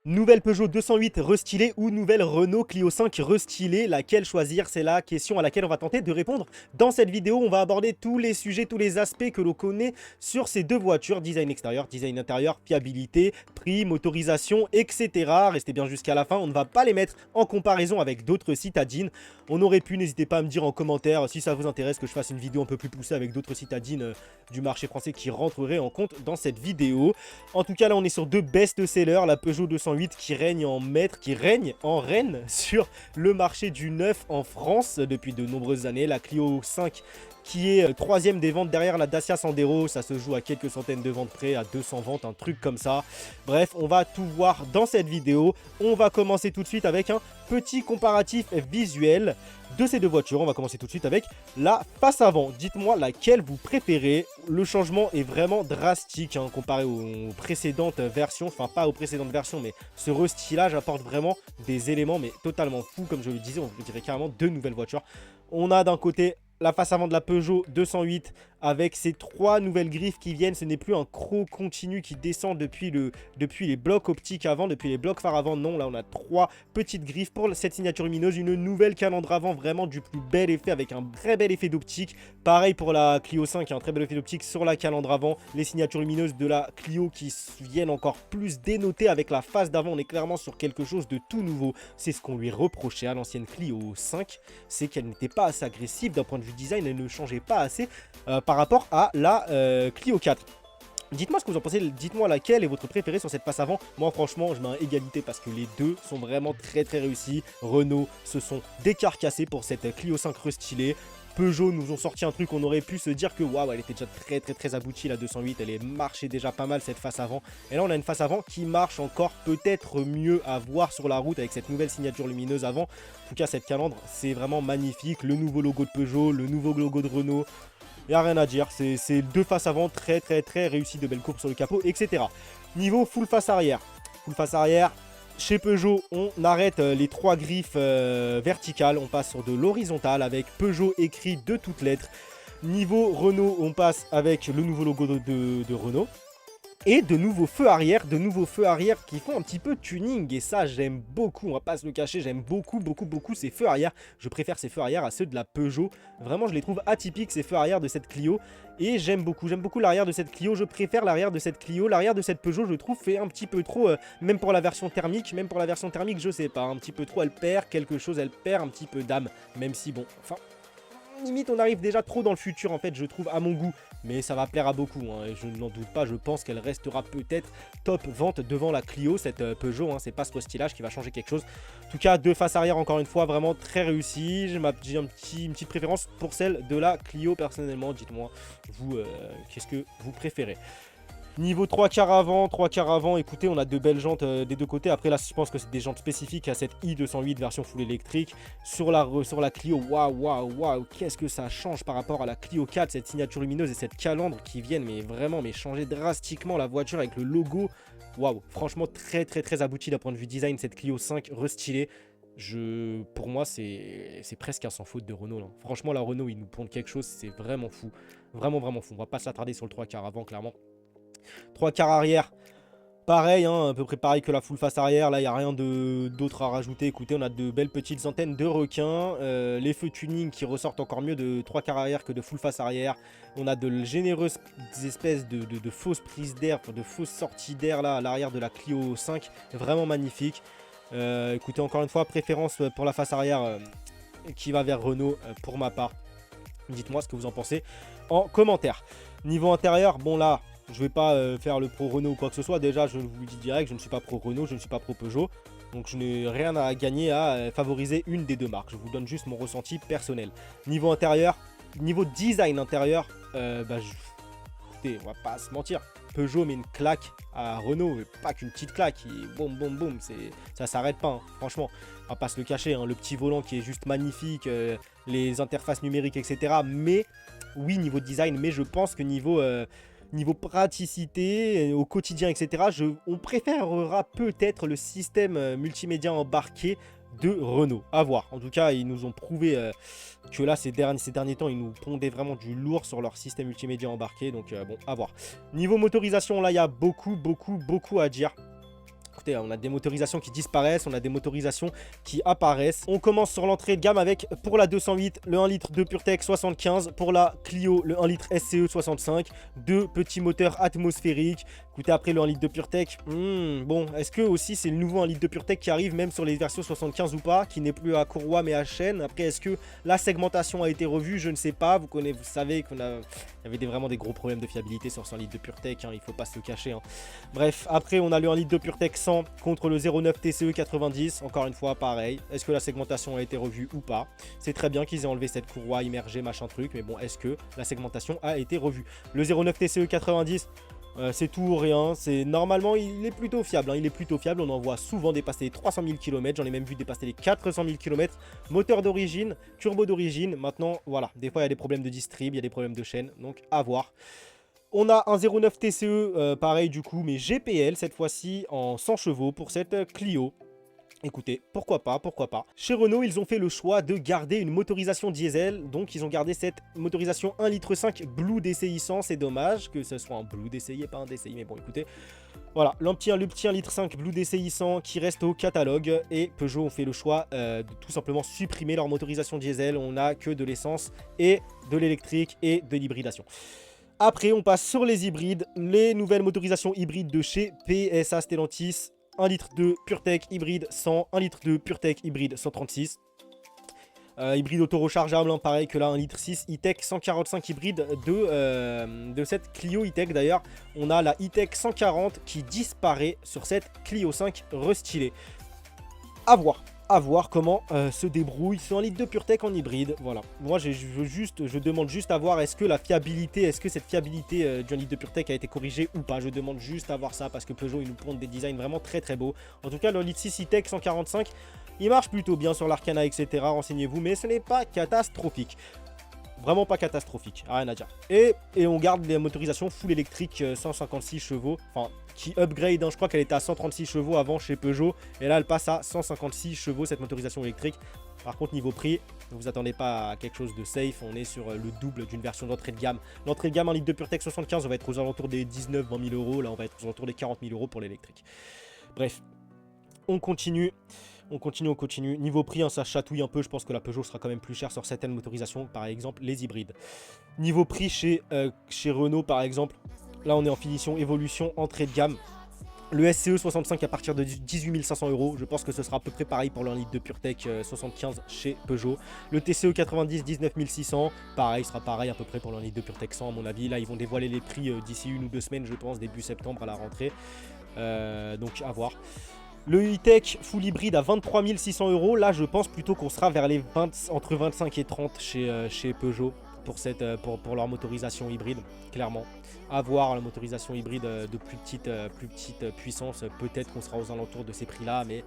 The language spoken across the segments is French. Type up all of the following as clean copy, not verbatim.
Nouvelle Peugeot 208 restylée ou nouvelle Renault Clio 5 restylée, laquelle choisir? C'est la question à laquelle on va tenter de répondre. Dans cette vidéo, on va aborder tous les sujets, tous les aspects que l'on connaît sur ces deux voitures. Design extérieur, design intérieur, fiabilité, prix, motorisation, etc. Restez bien jusqu'à la fin, on ne va pas les mettre en comparaison avec d'autres citadines. On aurait pu, n'hésitez pas à me dire en commentaire si ça vous intéresse que je fasse une vidéo un peu plus poussée avec d'autres citadines du marché français qui rentreraient en compte dans cette vidéo. En tout cas, là, on est sur deux best-sellers, la Peugeot 208 qui règne en maître, qui règne en reine sur le marché du neuf en France depuis de nombreuses années. La Clio 5 qui est troisième des ventes derrière la Dacia Sandero, ça se joue à quelques centaines de ventes près, à 200 ventes, un truc comme ça. Bref, on va tout voir dans cette vidéo. On va commencer tout de suite avec un petit comparatif visuel de ces deux voitures. On va commencer tout de suite avec la face avant. Dites-moi laquelle vous préférez. Le changement est vraiment drastique comparé aux précédentes versions. Enfin, pas aux précédentes versions, mais ce restylage apporte vraiment des éléments mais totalement fous. Comme je le disais, on dirait carrément deux nouvelles voitures. On a d'un côté la face avant de la Peugeot 208 avec ces trois nouvelles griffes qui viennent. Ce n'est plus un croc continu qui descend depuis les blocs optiques avant, depuis les blocs phares avant. Non, là on a trois petites griffes pour cette signature lumineuse. Une nouvelle calandre avant, vraiment du plus bel effet avec un très bel effet d'optique. Pareil pour la Clio 5, un très bel effet d'optique sur la calandre avant. Les signatures lumineuses de la Clio qui viennent encore plus dénoter avec la face d'avant. On est clairement sur quelque chose de tout nouveau. C'est ce qu'on lui reprochait à l'ancienne Clio 5, c'est qu'elle n'était pas assez agressive d'un point de vue design, elle ne changeait pas assez par rapport à la Clio 4. Dites-moi ce que vous en pensez, dites-moi laquelle est votre préférée sur cette face avant. Moi franchement je mets un égalité parce que les deux sont vraiment très réussis. Renault se sont décarcassés pour cette Clio 5 restylée. Peugeot nous ont sorti un truc, on aurait pu se dire que waouh, elle était déjà très aboutie la 208, elle est marchée déjà pas mal cette face avant. Et là on a une face avant qui marche encore peut-être mieux à voir sur la route avec cette nouvelle signature lumineuse avant. En tout cas cette calandre c'est vraiment magnifique, le nouveau logo de Peugeot, le nouveau logo de Renault. Il n'y a rien à dire, c'est deux faces avant très réussies, de belles courbes sur le capot, etc. Niveau full face arrière. Full face arrière, chez Peugeot, on arrête les trois griffes verticales, on passe sur de l'horizontale avec Peugeot écrit de toutes lettres. Niveau Renault, on passe avec le nouveau logo de Renault. Et de nouveaux feux arrière qui font un petit peu tuning. Et ça, j'aime beaucoup, on va pas se le cacher, j'aime beaucoup ces feux arrière. Je préfère ces feux arrière à ceux de la Peugeot. Vraiment, je les trouve atypiques, ces feux arrière de cette Clio. Et j'aime beaucoup l'arrière de cette Clio. Je préfère l'arrière de cette Clio. L'arrière de cette Peugeot, je trouve, fait un petit peu trop, même pour la version thermique, je sais pas, un petit peu trop, elle perd quelque chose, elle perd un petit peu d'âme. Même si, bon, enfin... limite on arrive déjà trop dans le futur en fait, je trouve, à mon goût, mais ça va plaire à beaucoup et je n'en doute pas. Je pense qu'elle restera peut-être top vente devant la Clio, cette Peugeot, c'est pas ce restylage qui va changer quelque chose. En tout cas, deux faces arrière encore une fois vraiment très réussi. J'ai une petite préférence pour celle de la Clio personnellement. Dites-moi vous qu'est-ce que vous préférez. Niveau 3 quarts avant, écoutez, on a de belles jantes des deux côtés. Après là, je pense que c'est des jantes spécifiques à cette i208 version full électrique. Sur la Clio, waouh, qu'est-ce que ça change par rapport à la Clio 4, cette signature lumineuse et cette calandre qui viennent mais changer drastiquement la voiture avec le logo. Waouh, franchement très abouti d'un point de vue design, cette Clio 5 restylée. Pour moi, c'est presque un sans faute de Renault là. Franchement, la Renault, ils nous pondent quelque chose, c'est vraiment fou. Vraiment fou. On va pas s'attarder sur le 3 quarts avant, clairement. 3 quarts arrière, pareil, à peu près pareil que la full face arrière. Là, il n'y a rien d'autre à rajouter. Écoutez, on a de belles petites antennes de requin. Les feux tuning qui ressortent encore mieux de 3 quarts arrière que de full face arrière. On a de généreuses espèces de fausses prises d'air, de fausses sorties d'air là à l'arrière de la Clio 5. Vraiment magnifique. Écoutez, encore une fois, préférence pour la face arrière qui va vers Renault pour ma part. Dites-moi ce que vous en pensez en commentaire. Niveau intérieur, bon là... je vais pas faire le pro Renault ou quoi que ce soit. Déjà, je vous le dis direct, je ne suis pas pro Renault, je ne suis pas pro Peugeot. Donc je n'ai rien à gagner à favoriser une des deux marques. Je vous donne juste mon ressenti personnel. Niveau intérieur, niveau design intérieur, écoutez, on va pas se mentir. Peugeot met une claque à Renault, pas qu'une petite claque. Boum, ça s'arrête pas, franchement. On va pas se le cacher, le petit volant qui est juste magnifique, les interfaces numériques, etc. Mais, oui, niveau design, mais je pense que niveau praticité, au quotidien, etc., on préférera peut-être le système multimédia embarqué de Renault. À voir. En tout cas, ils nous ont prouvé que là, ces derniers temps, ils nous pondaient vraiment du lourd sur leur système multimédia embarqué. Donc, bon, à voir. Niveau motorisation, là, il y a beaucoup à dire. Écoutez, on a des motorisations qui disparaissent, on a des motorisations qui apparaissent. On commence sur l'entrée de gamme avec, pour la 208, le 1 litre de PureTech 75. Pour la Clio, le 1 litre SCE 65. Deux petits moteurs atmosphériques. Écoutez, après le 1 litre de PureTech, bon, est-ce que aussi c'est le nouveau 1 litre de PureTech qui arrive même sur les versions 75 ou pas, qui n'est plus à courroie mais à chaîne? Après, est-ce que la segmentation a été revue? Je ne sais pas. Vous savez qu'il y avait vraiment des gros problèmes de fiabilité sur ce 1 litre de PureTech, hein, il ne faut pas se le cacher. Hein. Bref, après on a le 1 litre de PureTech 100 contre le 09 TCE 90. Encore une fois, pareil. Est-ce que la segmentation a été revue ou pas? C'est très bien qu'ils aient enlevé cette courroie immergée, machin truc, mais bon, est-ce que la segmentation a été revue? Le 09 TCE 90... c'est tout ou rien, normalement il est plutôt fiable, hein, il est plutôt fiable, on en voit souvent dépasser les 300 000 km, j'en ai même vu dépasser les 400 000 km, moteur d'origine, turbo d'origine, maintenant voilà, des fois il y a des problèmes de distrib, il y a des problèmes de chaîne, donc à voir. On a un 09 TCE, pareil du coup, mais GPL cette fois-ci en 100 chevaux pour cette Clio. Écoutez, pourquoi pas, pourquoi pas. Chez Renault, ils ont fait le choix de garder une motorisation diesel. Donc, ils ont gardé cette motorisation 1,5 litre Blue DCI 100. C'est dommage que ce soit un Blue DCI et pas un DCI. Mais bon, écoutez, voilà, le petit 1,5 litre Blue DCI 100 qui reste au catalogue. Et Peugeot ont fait le choix de tout simplement supprimer leur motorisation diesel. On n'a que de l'essence et de l'électrique et de l'hybridation. Après, on passe sur les hybrides. Les nouvelles motorisations hybrides de chez PSA Stellantis. 1 litre de PureTech hybride 100, 1 litre de PureTech hybride 136. Hybride auto-rechargeable, hein, pareil que là, 1 litre 6 E-Tech 145 hybride de cette Clio E-Tech. D'ailleurs, on a la E-Tech 140 qui disparaît sur cette Clio 5 restylée. À voir comment se débrouille ce 1 litre de PureTech en hybride. Voilà. Moi, je demande juste à voir est-ce que cette fiabilité du 1 litre de PureTech a été corrigée ou pas. Je demande juste à voir ça parce que Peugeot, ils nous pondent des designs vraiment très très beaux. En tout cas, le 1 litre 6 E-Tech 145, il marche plutôt bien sur l'Arcana, etc. Renseignez-vous, mais ce n'est pas catastrophique. Vraiment pas catastrophique, rien à dire. Et on garde les motorisations full électrique 156 chevaux, enfin qui upgrade, hein, je crois qu'elle était à 136 chevaux avant chez Peugeot, et là elle passe à 156 chevaux cette motorisation électrique. Par contre niveau prix, ne vous attendez pas à quelque chose de safe, on est sur le double d'une version d'entrée de gamme. L'entrée de gamme en litre de PureTech 75, on va être aux alentours des 19-20 000 euros, là on va être aux alentours des 40 000 euros pour l'électrique. Bref, on continue. On continue. Niveau prix, hein, ça chatouille un peu. Je pense que la Peugeot sera quand même plus chère sur certaines motorisations, par exemple les hybrides. Niveau prix chez Renault, par exemple, là on est en finition évolution entrée de gamme. Le SCE 65 à partir de 18 500 euros. Je pense que ce sera à peu près pareil pour le 1 litre de PureTech 75 chez Peugeot. Le TCE 90, 19 600. Pareil, sera pareil à peu près pour le 1 litre de PureTech 100 à mon avis. Là, ils vont dévoiler les prix d'ici 1 ou 2 semaines, je pense, début septembre à la rentrée. Donc à voir. Le E-Tech full hybride à 23 600 euros. Là, je pense plutôt qu'on sera vers les entre 25 et 30 chez Peugeot pour leur motorisation hybride, clairement. À voir la motorisation hybride de plus petite puissance. Peut-être qu'on sera aux alentours de ces prix-là, mais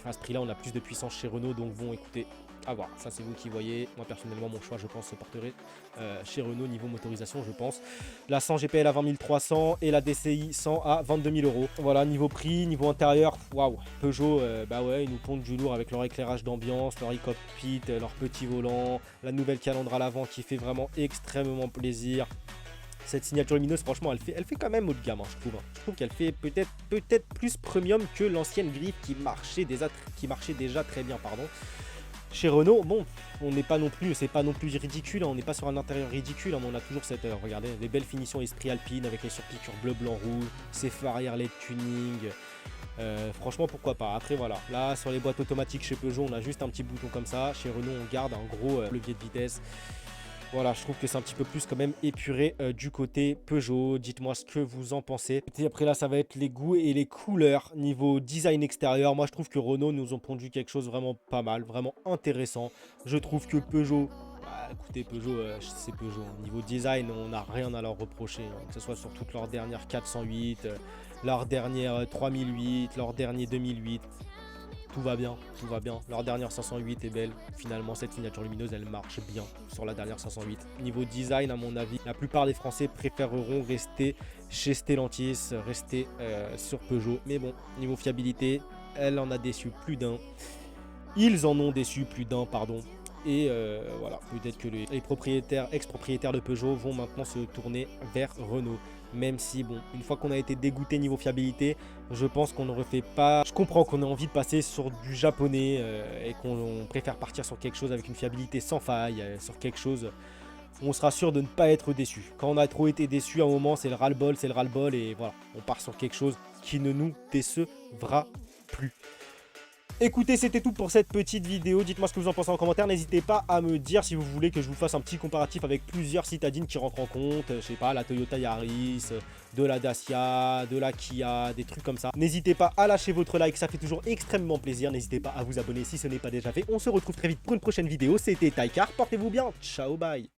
à ce prix-là, on a plus de puissance chez Renault. Donc bon, écoutez, à voir. Ça, c'est vous qui voyez. Moi, personnellement, mon choix, je pense, se porterait chez Renault niveau motorisation, je pense. La 100 GPL à 20 300 et la DCI 100 à 22 000 euros. Voilà, niveau prix, niveau intérieur, waouh. Peugeot, bah ouais, ils nous pondent du lourd avec leur éclairage d'ambiance, leur e-cockpit, leur petit volant, la nouvelle calandre à l'avant qui fait vraiment extrêmement plaisir. Cette signature lumineuse, franchement, elle fait quand même haut de gamme, hein, je trouve. Je trouve qu'elle fait peut-être plus premium que l'ancienne griffe qui marchait déjà très bien, pardon. Chez Renault, bon, on n'est pas non plus, c'est pas non plus ridicule, hein, on n'est pas sur un intérieur ridicule, hein, mais on a toujours cette, regardez, les belles finitions esprit alpine avec les surpiqûres bleu, blanc, rouge, ces phares arrière LED tuning. Franchement, pourquoi pas. Après, voilà, là, sur les boîtes automatiques chez Peugeot, on a juste un petit bouton comme ça. Chez Renault, on garde un gros levier de vitesse. Voilà, je trouve que c'est un petit peu plus quand même épuré du côté Peugeot. Dites-moi ce que vous en pensez. Et après là, ça va être les goûts et les couleurs. Niveau design extérieur, moi je trouve que Renault nous ont pondu quelque chose vraiment pas mal, vraiment intéressant. Je trouve que Peugeot, bah, écoutez Peugeot, c'est Peugeot. Niveau design, on n'a rien à leur reprocher. Hein, que ce soit sur toutes leurs dernières 408, leur dernière 3008, leur dernier 2008. Tout va bien, tout va bien. Leur dernière 508 est belle. Finalement, cette signature lumineuse, elle marche bien sur la dernière 508. Niveau design, à mon avis, la plupart des Français préféreront rester chez Stellantis, rester sur Peugeot. Mais bon, niveau fiabilité, elle en a déçu plus d'un. Ils en ont déçu plus d'un, pardon. Et voilà, peut-être que les propriétaires, ex-propriétaires de Peugeot vont maintenant se tourner vers Renault. Même si, bon, une fois qu'on a été dégoûté niveau fiabilité, je pense qu'on ne refait pas. Je comprends qu'on ait envie de passer sur du japonais et qu'on préfère partir sur quelque chose avec une fiabilité sans faille, sur quelque chose où on sera sûr de ne pas être déçu. Quand on a trop été déçu à un moment, c'est le ras-le-bol, et voilà, on part sur quelque chose qui ne nous décevra plus. Écoutez, c'était tout pour cette petite vidéo. Dites-moi ce que vous en pensez en commentaire. N'hésitez pas à me dire si vous voulez que je vous fasse un petit comparatif avec plusieurs citadines qui rentrent en compte. Je sais pas, la Toyota Yaris, de la Dacia, de la Kia, des trucs comme ça. N'hésitez pas à lâcher votre like, ça fait toujours extrêmement plaisir. N'hésitez pas à vous abonner si ce n'est pas déjà fait. On se retrouve très vite pour une prochaine vidéo. C'était Taikar, portez-vous bien. Ciao, bye.